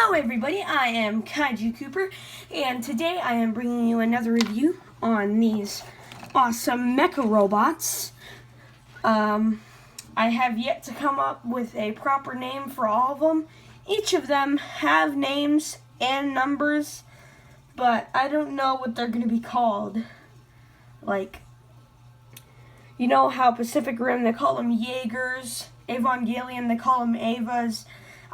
Hello everybody, I am Kaiju Cooper, and today I am bringing you another review on these awesome mecha robots. I have yet to come up with a proper name for all of them. Each of them have names and numbers, but I don't know what they're going to be called. Like, you know how Pacific Rim, they call them Jaegers, Evangelion, they call them Evas.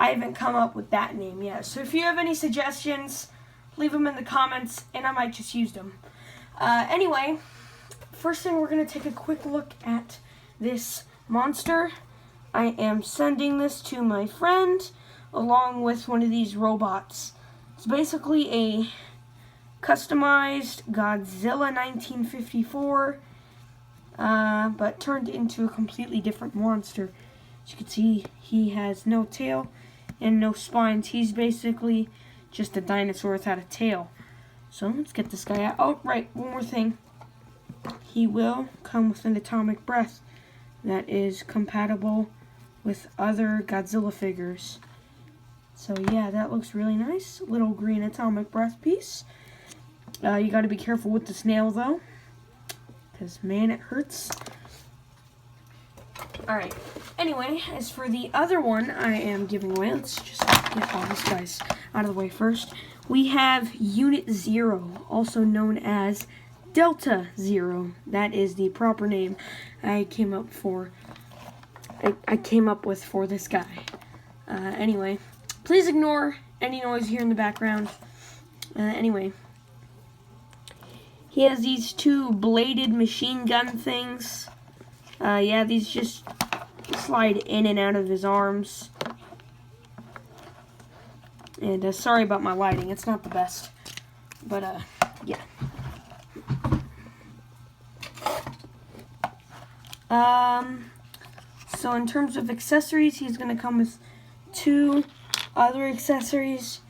I haven't come up with that name yet. So if you have any suggestions, leave them in the comments, and I might just use them. Anyway, first thing, we're going to take a quick look at this monster. I am sending this to my friend, along with one of these robots. It's basically a customized Godzilla 1954, but turned into a completely different monster. As you can see, he has no tail and no spines. He's basically just a dinosaur without a tail. So let's get this guy out. Oh, right, one more thing. He will come with an atomic breath that is compatible with other Godzilla figures. So yeah, that looks really nice. Little green atomic breath piece. You got to be careful with the snail though, because man, it hurts. Alright, anyway, as for the other one I am giving away, let's just get all these guys out of the way first. We have Unit Zero, also known as Delta Zero. That is the proper name I came up with for this guy. Anyway, please ignore any noise here in the background. Anyway, he has these two bladed machine gun things. Yeah, these just slide in and out of his arms. And sorry about my lighting, it's not the best. But, yeah. So in terms of accessories, he's going to come with two other accessories.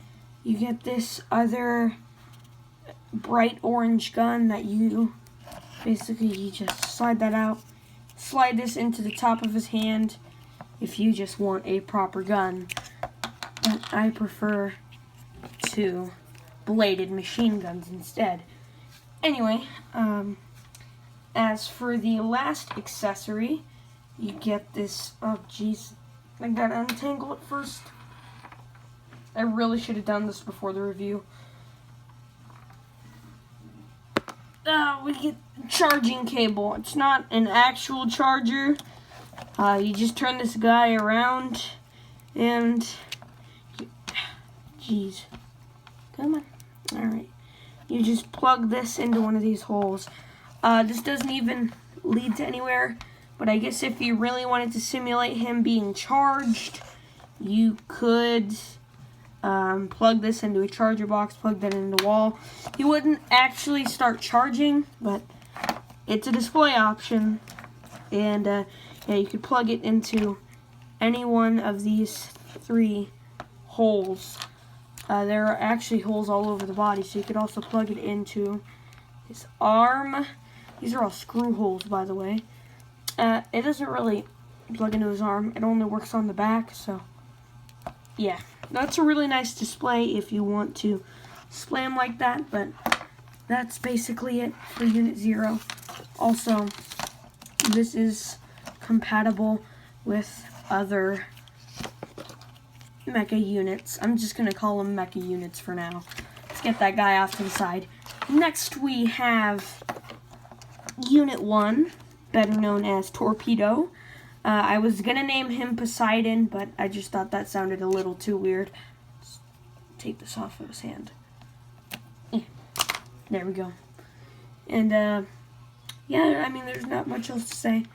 You get this other bright orange gun that you just slide that out. Slide this into the top of his hand if you just want a proper gun. But I prefer two bladed machine guns instead. Anyway, as for the last accessory, you get this, oh jeez, I gotta untangle it first. I really should have done this before the review. We get charging cable. It's not an actual charger. You just turn this guy around and, jeez, come on. Alright, you just plug this into one of these holes. This doesn't even lead to anywhere, but I guess if you really wanted to simulate him being charged, you could plug this into a charger box, plug that into the wall. You wouldn't actually start charging, but it's a display option. And yeah, you could plug it into any one of these three holes. There are actually holes all over the body, so you could also plug it into his arm. These are all screw holes, by the way. It doesn't really plug into his arm. It only works on the back, so yeah. That's a really nice display if you want to display them like that, but that's basically it for Unit Zero. Also, this is compatible with other mecha units. I'm just going to call them mecha units for now. Let's get that guy off to the side. Next we have Unit 1, better known as Torpedo. I was going to name him Poseidon, but I just thought that sounded a little too weird. Let's take this off of his hand. There we go. And, yeah, I mean, there's not much else to say.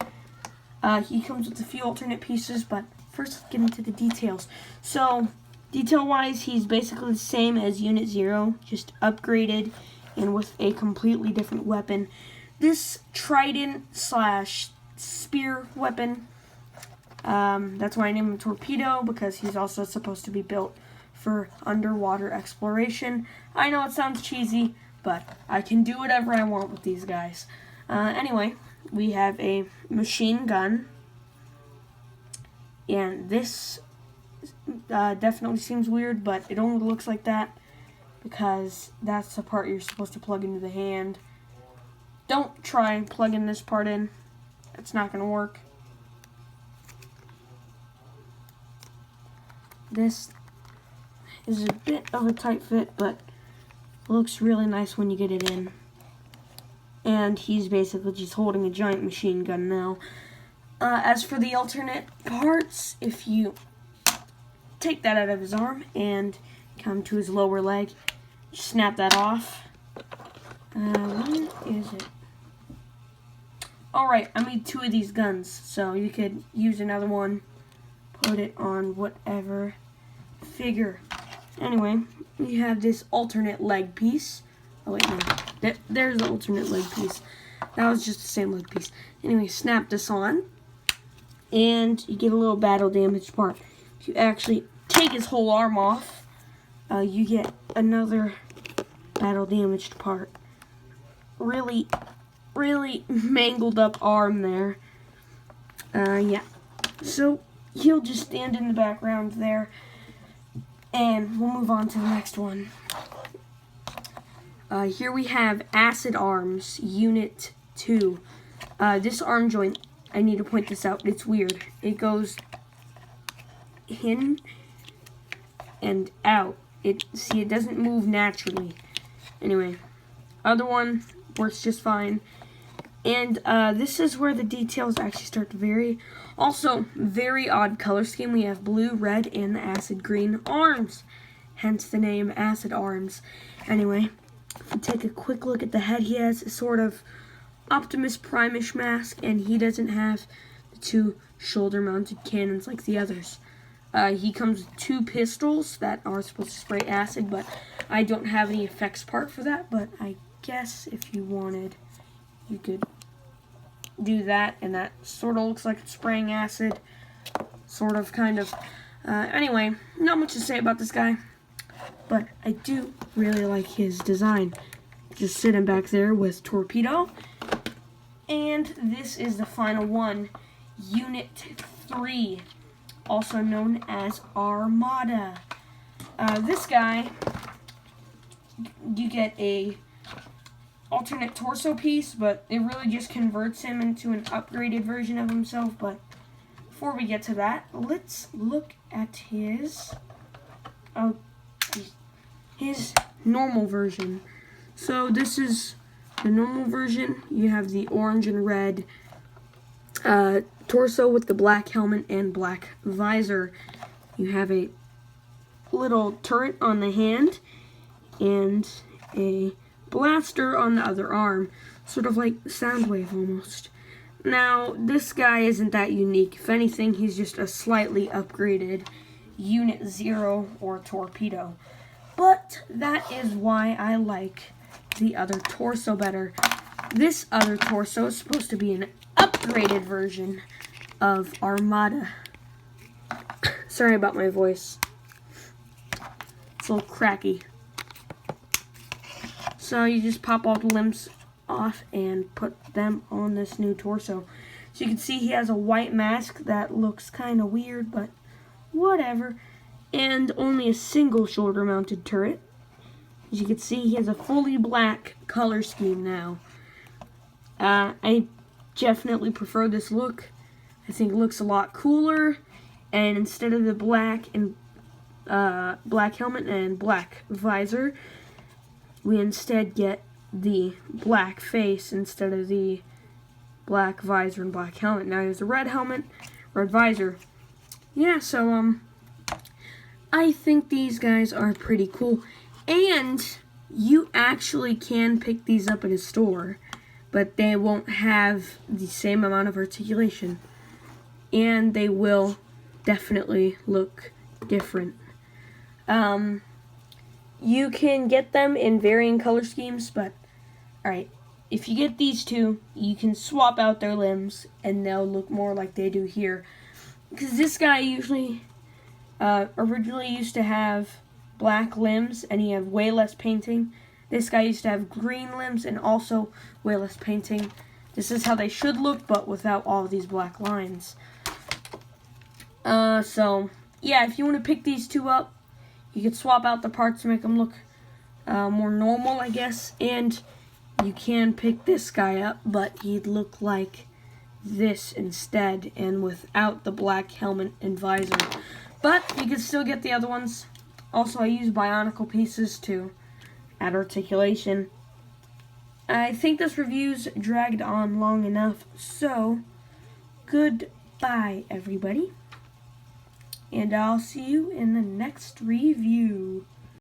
He comes with a few alternate pieces, but first let's get into the details. So, detail-wise, he's basically the same as Unit Zero, just upgraded and with a completely different weapon. This trident/spear weapon, that's why I named him Torpedo, because he's also supposed to be built for underwater exploration. I know it sounds cheesy, but I can do whatever I want with these guys. Anyway, we have a machine gun, and this definitely seems weird, but it only looks like that because that's the part you're supposed to plug into the hand. Don't try plugging this part in. It's not going to work. This is a bit of a tight fit, but looks really nice when you get it in. And he's basically just holding a giant machine gun now. As for the alternate parts, if you take that out of his arm and come to his lower leg, snap that off. Where is it? Alright, I made 2 of these guns, so you could use another one, put it on whatever figure. Anyway, you have this alternate leg piece. Oh wait, no. There's the alternate leg piece. That was just the same leg piece. Anyway, snap this on, and you get a little battle damaged part. If you actually take his whole arm off, you get another battle damaged part. Really mangled up arm there. Yeah. So he'll just stand in the background there, and we'll move on to the next one. Here we have Acid Arms, Unit 2. This arm joint, I need to point this out, it's weird. It goes in and out. See, it doesn't move naturally. Anyway, other one works just fine. And this is where the details actually start to vary. Also, very odd color scheme. We have blue, red, and the acid green arms. Hence the name Acid Arms. Anyway, if we take a quick look at the head, he has a sort of Optimus Prime-ish mask, and he doesn't have the 2 shoulder-mounted cannons like the others. He comes with 2 pistols that are supposed to spray acid, but I don't have any effects part for that, but I guess if you wanted, you could do that, and that sort of looks like it's spraying acid, sort of, kind of. Anyway, not much to say about this guy, but I do really like his design. Just sitting back there with Torpedo, and this is the final one, Unit 3, also known as Armada. This guy, you get a alternate torso piece, but it really just converts him into an upgraded version of himself. But before we get to that, let's look at his normal version. So this is the normal version. You have the orange and red torso with the black helmet and black visor. You have a little turret on the hand and a blaster on the other arm, sort of like Soundwave almost. Now, this guy isn't that unique. If anything, he's just a slightly upgraded Unit 0 or Torpedo. But that is why I like the other torso better. This other torso is supposed to be an upgraded version of Armada. Sorry about my voice. It's a little cracky. So you just pop all the limbs off and put them on this new torso. So you can see he has a white mask that looks kind of weird, but whatever. And only a single shoulder-mounted turret. As you can see, he has a fully black color scheme now. I definitely prefer this look. I think it looks a lot cooler. And instead of the black and black helmet and black visor, we instead get the black face instead of the black visor and black helmet. Now he has a red helmet, red visor. Yeah, so I think these guys are pretty cool. And you actually can pick these up at a store, but they won't have the same amount of articulation. And they will definitely look different. You can get them in varying color schemes, but alright, if you get these 2, you can swap out their limbs and they'll look more like they do here. Because this guy usually originally used to have black limbs and he had way less painting. This guy used to have green limbs and also way less painting. This is how they should look, but without all of these black lines. So yeah, if you want to pick these two up, you could swap out the parts to make them look more normal, I guess. And you can pick this guy up, but he'd look like this instead, and without the black helmet and visor. But you can still get the other ones. Also, I use Bionicle pieces to add articulation. I think this review's dragged on long enough, so goodbye, everybody. And I'll see you in the next review.